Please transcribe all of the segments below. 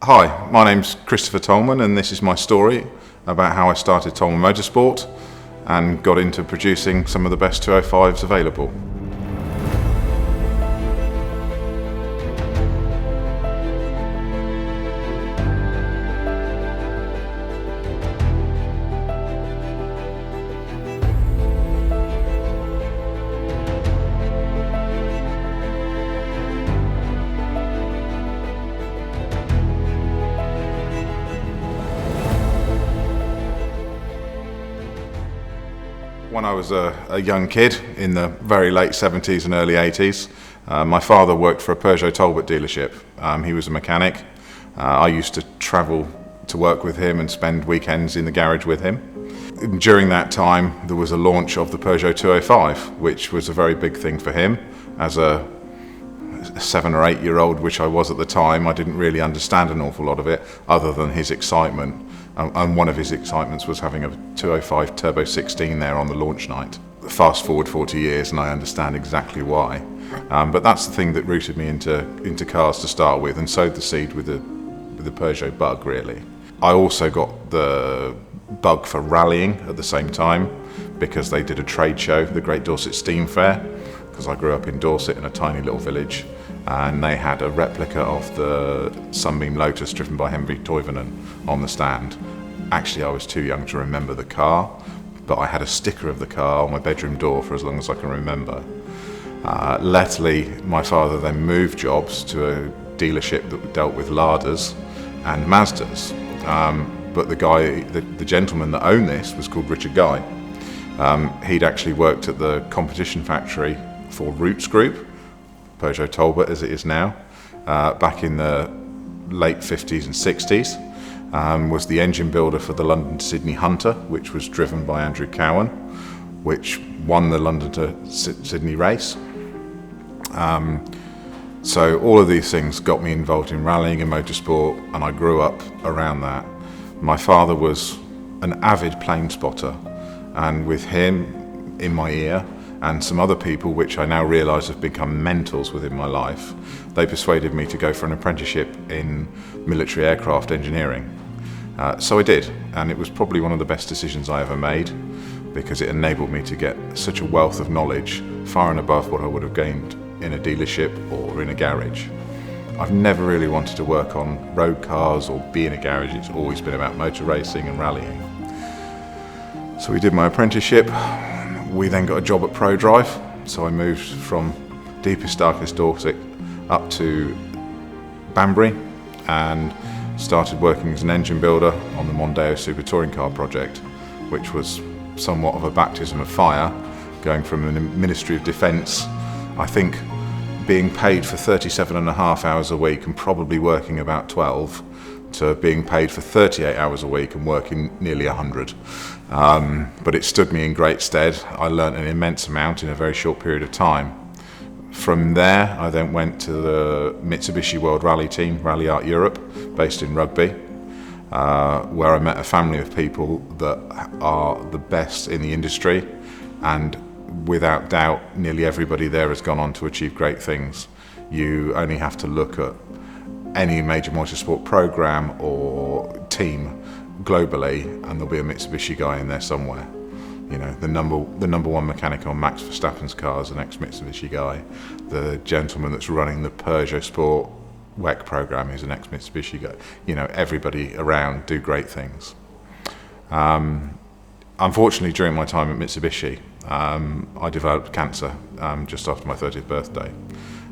Hi, my name's Christopher Tolman and this is my story about how I started Tolman Motorsport and got into producing some of the best 205s available. When I was a young kid in the very late 70s and early 80s, my father worked for a Peugeot Talbot dealership. He was a mechanic. I used to travel to work with him and spend weekends in the garage with him. During that time, there was a launch of the Peugeot 205, which was a very big thing for him. As a 7 or 8 year old, which I was at the time, I didn't really understand an awful lot of it other than his excitement. And one of his excitements was having a 205 Turbo 16 there on the launch night. Fast forward 40 years and I understand exactly why. But that's the thing that rooted me into cars to start with and sowed the seed with the Peugeot bug, really. I also got the bug for rallying at the same time because they did a trade show, the Great Dorset Steam Fair, because I grew up in Dorset in a tiny little village, and they had a replica of the Sunbeam Lotus driven by Henry Toivonen on the stand. Actually, I was too young to remember the car, but I had a sticker of the car on my bedroom door for as long as I can remember. Latterly, my father then moved jobs to a dealership that dealt with Ladas and Mazdas. But the gentleman that owned this was called Richard Guy. He'd actually worked at the competition factory for Roots Group, Peugeot Talbot as it is now, back in the late 50s and 60s. Was the engine builder for the London to Sydney Hunter, which was driven by Andrew Cowan, which won the London to Sydney race. So all of these things got me involved in rallying and motorsport, and I grew up around that. My father was an avid plane spotter, and with him in my ear and some other people which I now realise have become mentors within my life, they persuaded me to go for an apprenticeship in military aircraft engineering. So I did, and it was probably one of the best decisions I ever made because it enabled me to get such a wealth of knowledge far and above what I would have gained in a dealership or in a garage. I've never really wanted to work on road cars or be in a garage. It's always been about motor racing and rallying. So we did my apprenticeship. We then got a job at ProDrive, so I moved from deepest, darkest Dorset up to Banbury and started working as an engine builder on the Mondeo Super Touring Car project, which was somewhat of a baptism of fire, going from the Ministry of Defence, I think being paid for 37.5 hours a week and probably working about 12, to being paid for 38 hours a week and working nearly 100. But it stood me in great stead. I learnt an immense amount in a very short period of time. From there, I then went to the Mitsubishi World Rally team, Rally Art Europe, based in Rugby, where I met a family of people that are the best in the industry, and without doubt, nearly everybody there has gone on to achieve great things. You only have to look at any major motorsport program or team globally, and there'll be a Mitsubishi guy in there somewhere. You know, the number one mechanic on Max Verstappen's car is an ex-Mitsubishi guy. The gentleman that's running the Peugeot Sport WEC program is an ex-Mitsubishi guy. You know, everybody around do great things. Unfortunately, during my time at Mitsubishi, I developed cancer just after my 30th birthday,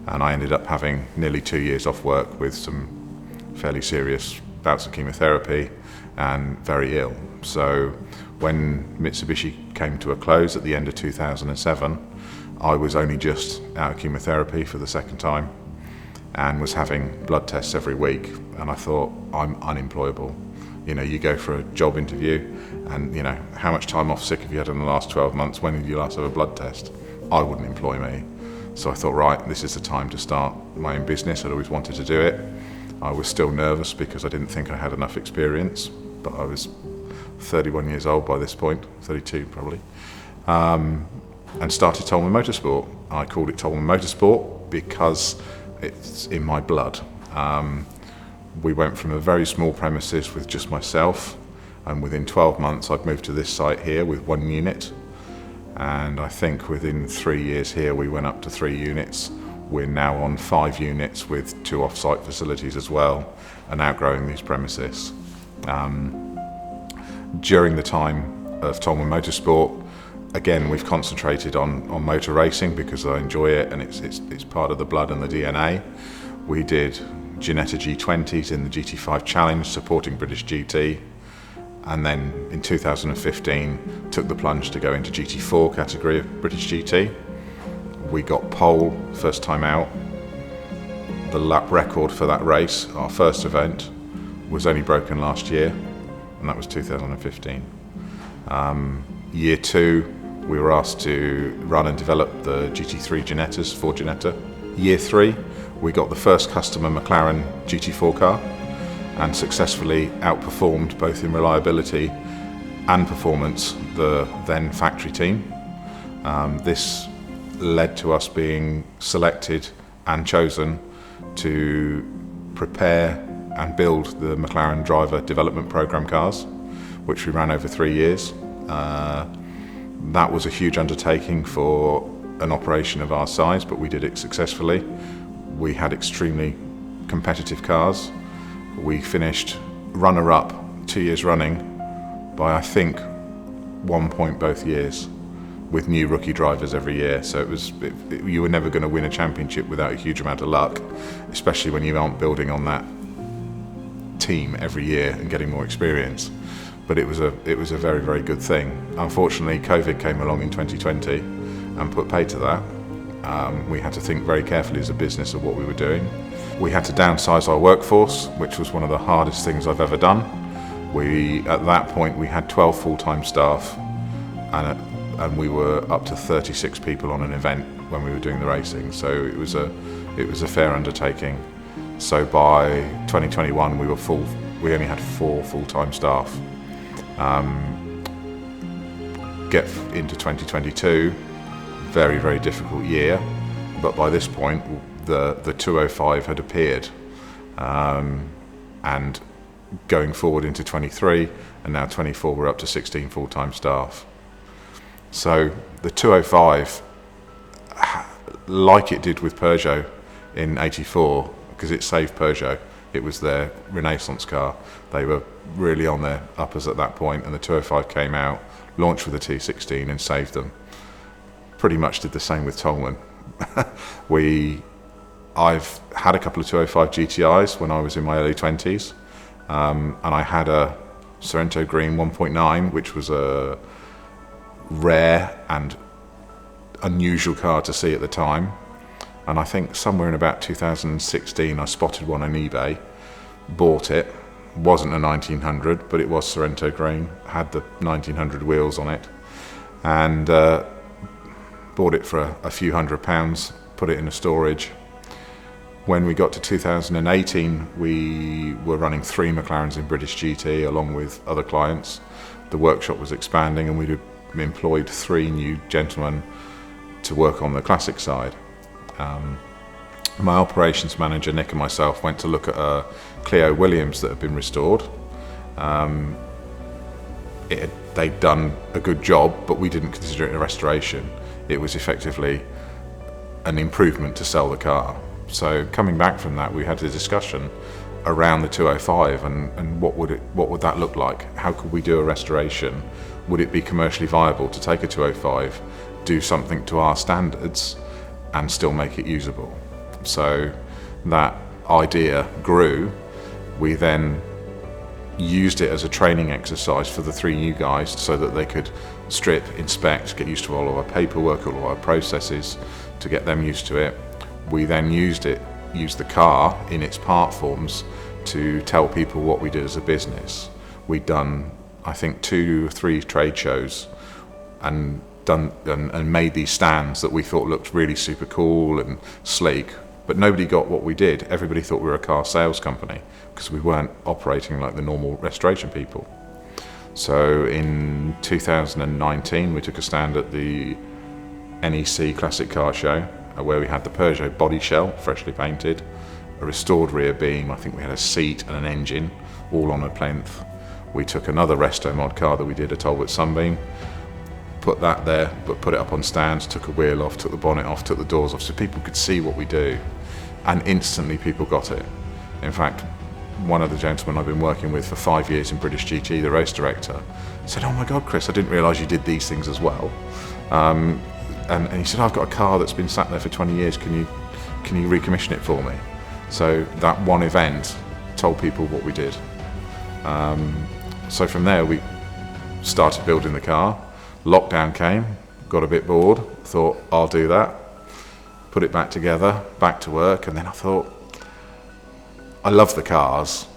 and I ended up having nearly 2 years off work with some fairly serious bouts of chemotherapy and very ill. So when Mitsubishi came to a close at the end of 2007, I was only just out of chemotherapy for the second time and was having blood tests every week, and I thought, I'm unemployable. You know, you go for a job interview and, you know, how much time off sick have you had in the last 12 months? When did you last have a blood test? I wouldn't employ me. So I thought, right, this is the time to start my own business. I'd always wanted to do it. I was still nervous because I didn't think I had enough experience, but I was 31 years old by this point, 32 probably, and started Tolman Motorsport. I called it Tolman Motorsport because it's in my blood. We went from a very small premises with just myself, and within 12 months I'd moved to this site here with 1 unit, and I think within 3 years here we went up to 3 units. We're now on 5 units with 2 off-site facilities as well, and outgrowing these premises. During the time of Tolman Motorsport, again, we've concentrated on motor racing because I enjoy it and it's part of the blood and the DNA. We did Ginetta G20s in the GT5 Challenge supporting British GT, and then in 2015 took the plunge to go into GT4 category of British GT. We got pole first time out. The lap record for that race, our first event, was only broken last year, and that was 2015. Year 2, we were asked to run and develop the GT3 Ginettas for Ginetta. Year 3, we got the first customer McLaren GT4 car and successfully outperformed both in reliability and performance the then factory team. This led to us being selected and chosen to prepare and build the McLaren driver development program cars, which we ran over 3 years. That was a huge undertaking for an operation of our size, but we did it successfully. We had extremely competitive cars. We finished runner-up 2 years running by, I think, 1 point both years, with new rookie drivers every year. So you were never going to win a championship without a huge amount of luck, especially when you aren't building on that team every year and getting more experience. But it was a very, very good thing. Unfortunately, COVID came along in 2020 and put paid to that. We had to think very carefully as a business of what we were doing. We had to downsize our workforce, which was one of the hardest things I've ever done. At that point, we had 12 full-time staff, and we were up to 36 people on an event when we were doing the racing. So it was a fair undertaking. So by 2021, we only had 4 full-time staff. Get into 2022, very, very difficult year, but by this point the 205 had appeared, and going forward into 23 and now 24, we're up to 16 full-time staff. So the 205, like it did with Peugeot in 84, because it saved Peugeot, it was their renaissance car. They were really on their uppers at that point, and the 205 came out, launched with the T16 and saved them. Pretty much did the same with Tolman. I've had a couple of 205 GTIs when I was in my early 20s, and I had a Sorrento Green 1.9, which was a rare and unusual car to see at the time. And I think somewhere in about 2016 I spotted one on eBay, bought it. Wasn't a 1900, but it was Sorrento Green, had the 1900 wheels on it, and bought it for a few £100, put it in a storage. When we got to 2018, we were running 3 McLarens in British GT along with other clients. The workshop was expanding, and we'd employed 3 new gentlemen to work on the classic side. My operations manager, Nick, and myself went to look at a Clio Williams that had been restored. They'd done a good job, but we didn't consider it a restoration. It was effectively an improvement to sell the car. So coming back from that, we had a discussion around the 205 and what would that look like? How could we do a restoration? Would it be commercially viable to take a 205, do something to our standards, and still make it usable? So that idea grew. We then used it as a training exercise for the 3 new guys so that they could strip, inspect, get used to all of our paperwork, all of our processes, to get them used to it. We then used the car in its part forms to tell people what we did as a business. We'd done, I think, 2 or 3 trade shows and made these stands that we thought looked really super cool and sleek, but nobody got what we did. Everybody thought we were a car sales company because we weren't operating like the normal restoration people. So in 2019 we took a stand at the NEC Classic Car Show where we had the Peugeot body shell freshly painted, a restored rear beam. I think we had a seat and an engine, all on a plinth. We took another resto mod car that we did, a Talbot Sunbeam, put that there, but put it up on stands, took a wheel off, took the bonnet off, took the doors off, so people could see what we do. And instantly people got it. In fact, one of the gentlemen I've been working with for 5 years in British GT, the race director, said, "Oh my God, Chris, I didn't realise you did these things as well." And he said, "I've got a car that's been sat there for 20 years, can you recommission it for me?" So that one event told people what we did. So from there we started building the car. Lockdown came, got a bit bored, thought I'll do that, put it back together, back to work, and then I thought, I love the cars,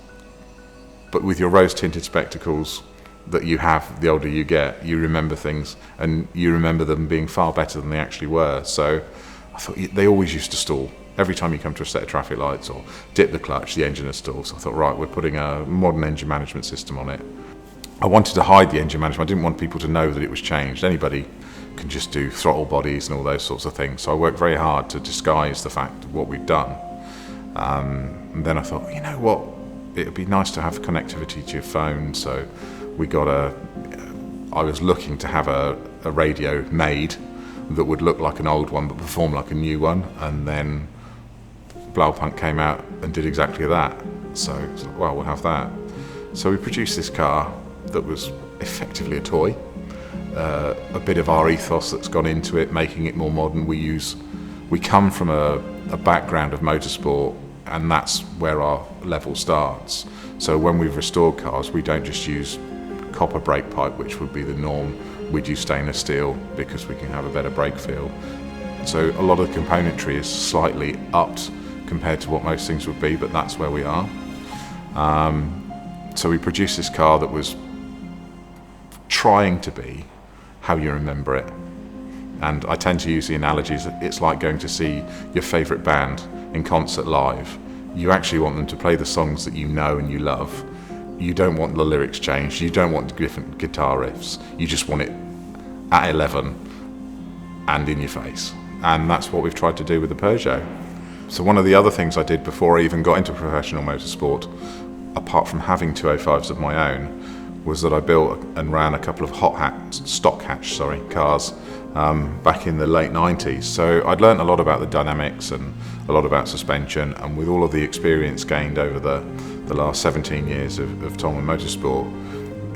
but with your rose-tinted spectacles that you have the older you get, you remember things, and you remember them being far better than they actually were. So I thought, they always used to stall. Every time you come to a set of traffic lights or dip the clutch, the engine would stall. So I thought, right, we're putting a modern engine management system on it. I wanted to hide the engine management. I didn't want people to know that it was changed. Anybody can just do throttle bodies and all those sorts of things. So I worked very hard to disguise the fact of what we'd done. And then I thought, you know what, it would be nice to have connectivity to your phone. So we got I was looking to have a radio made that would look like an old one but perform like a new one. And then Blaupunkt came out and did exactly that. So well, we'll have that. So we produced this car that was effectively a toy. A bit of our ethos that's gone into it, making it more modern. We come from a background of motorsport, and that's where our level starts. So when we've restored cars, we don't just use copper brake pipe, which would be the norm. We'd use stainless steel because we can have a better brake feel. So a lot of the componentry is slightly upped compared to what most things would be, but that's where we are. So we produced this car that was trying to be how you remember it. And I tend to use the analogies, it's like going to see your favourite band in concert live. You actually want them to play the songs that you know and you love. You don't want the lyrics changed, you don't want different guitar riffs. You just want it at 11 and in your face. And that's what we've tried to do with the Peugeot. So one of the other things I did before I even got into professional motorsport, apart from having 205s of my own, was that I built and ran a couple of stock hatch cars back in the late 90s. So I'd learned a lot about the dynamics and a lot about suspension, and with all of the experience gained over the last 17 years of Tolman Motorsport,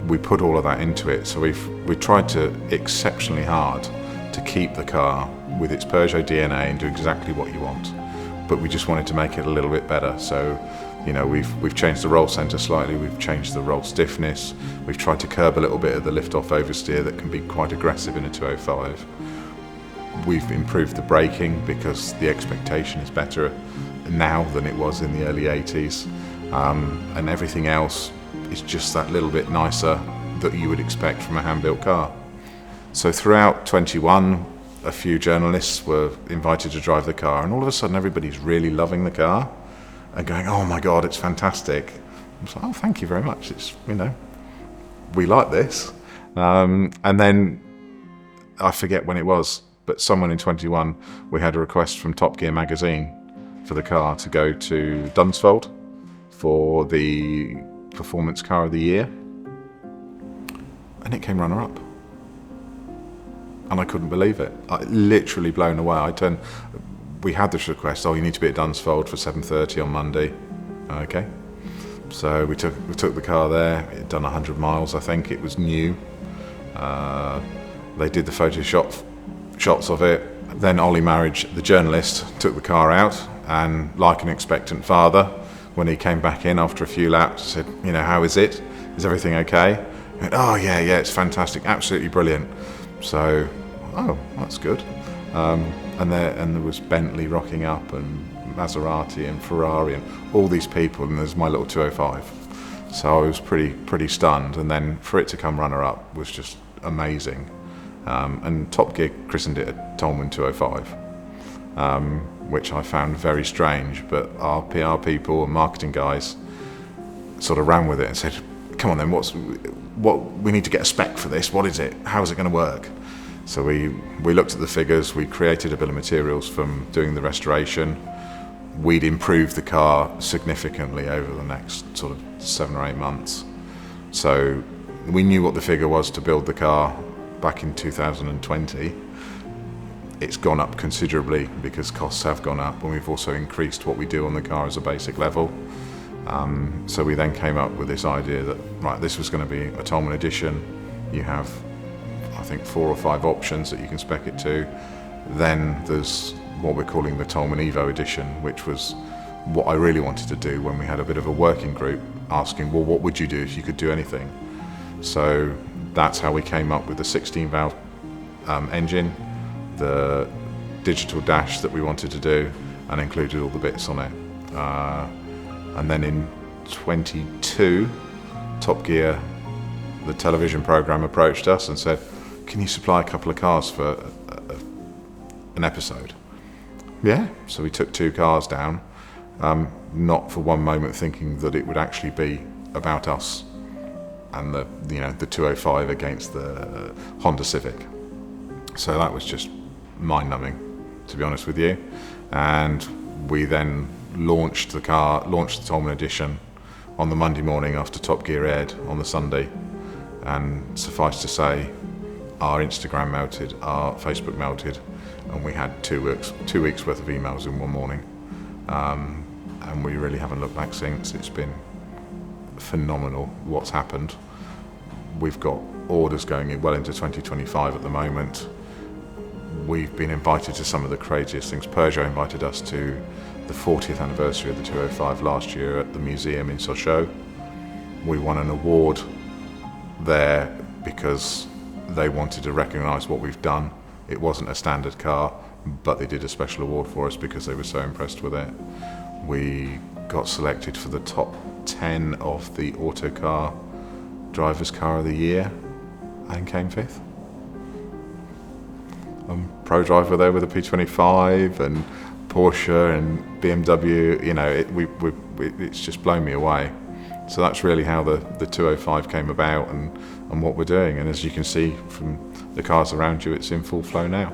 we put all of that into it. So we tried to exceptionally hard to keep the car with its Peugeot DNA and do exactly what you want, but we just wanted to make it a little bit better. So you know, we've changed the roll centre slightly, we've changed the roll stiffness, we've tried to curb a little bit of the lift-off oversteer that can be quite aggressive in a 205. We've improved the braking because the expectation is better now than it was in the early 80s. And everything else is just that little bit nicer that you would expect from a hand-built car. So throughout 21, a few journalists were invited to drive the car, and all of a sudden everybody's really loving the car and going, "Oh my God, it's fantastic." I was like, "Oh, thank you very much. It's, you know, we like this." And then I forget when it was, but someone in 21, we had a request from Top Gear magazine for the car to go to Dunsfold for the Performance Car of the Year, and it came runner-up. And I couldn't believe it. I literally blown away. We had this request, "Oh, you need to be at Dunsfold for 7:30 on Monday." Okay. So we took the car there. It had done 100 miles, I think. It was new. They did the shots of it. Then Ollie Marriage, the journalist, took the car out, and like an expectant father, when he came back in after a few laps, said, "You know, how is it? Is everything okay?" He went, "Oh yeah, it's fantastic, absolutely brilliant." So, oh, that's good. And there was Bentley rocking up, and Maserati and Ferrari and all these people, and there's my little 205. So I was pretty stunned, and then for it to come runner-up was just amazing. And Top Gear christened it a Tolman 205, which I found very strange, but our PR people and marketing guys sort of ran with it and said, "Come on then, we need to get a spec for this, what is it, how is it going to work?" So we looked at the figures, we created a bill of materials from doing the restoration. we'd improved the car significantly over the next sort of 7 or 8 months. So we knew what the figure was to build the car back in 2020. It's gone up considerably because costs have gone up, and we've also increased what we do on the car as a basic level. So we then came up with this idea that, right, this was going to be a Tolman edition. You have, I think, 4 or 5 options that you can spec it to. Then there's what we're calling the Tolman Evo edition, which was what I really wanted to do when we had a bit of a working group asking, well, what would you do if you could do anything? So that's how we came up with the 16-valve engine, the digital dash that we wanted to do, and included all the bits on it. And then in 22, Top Gear, the television program, approached us and said, can you supply a couple of cars for an episode? Yeah, so we took 2 cars down, not for one moment thinking that it would actually be about us and the 205 against the Honda Civic. So that was just mind-numbing, to be honest with you. And we then launched the Tolman edition on the Monday morning after Top Gear aired on the Sunday. And suffice to say, our Instagram melted, our Facebook melted, and we had 2 weeks worth of emails in one morning. And we really haven't looked back since. It's been phenomenal what's happened. We've got orders going in well into 2025 at the moment. We've been invited to some of the craziest things. Peugeot invited us to the 40th anniversary of the 205 last year at the museum in Sochaux. We won an award there because they wanted to recognise what we've done. It wasn't a standard car, but they did a special award for us because they were so impressed with it. We got selected for the top 10 of the Autocar Driver's Car of the Year and came 5th. Pro driver there with a P25 and Porsche and BMW. It's just blown me away. So that's really how the 205 came about and what we're doing. And as you can see from the cars around you, it's in full flow now.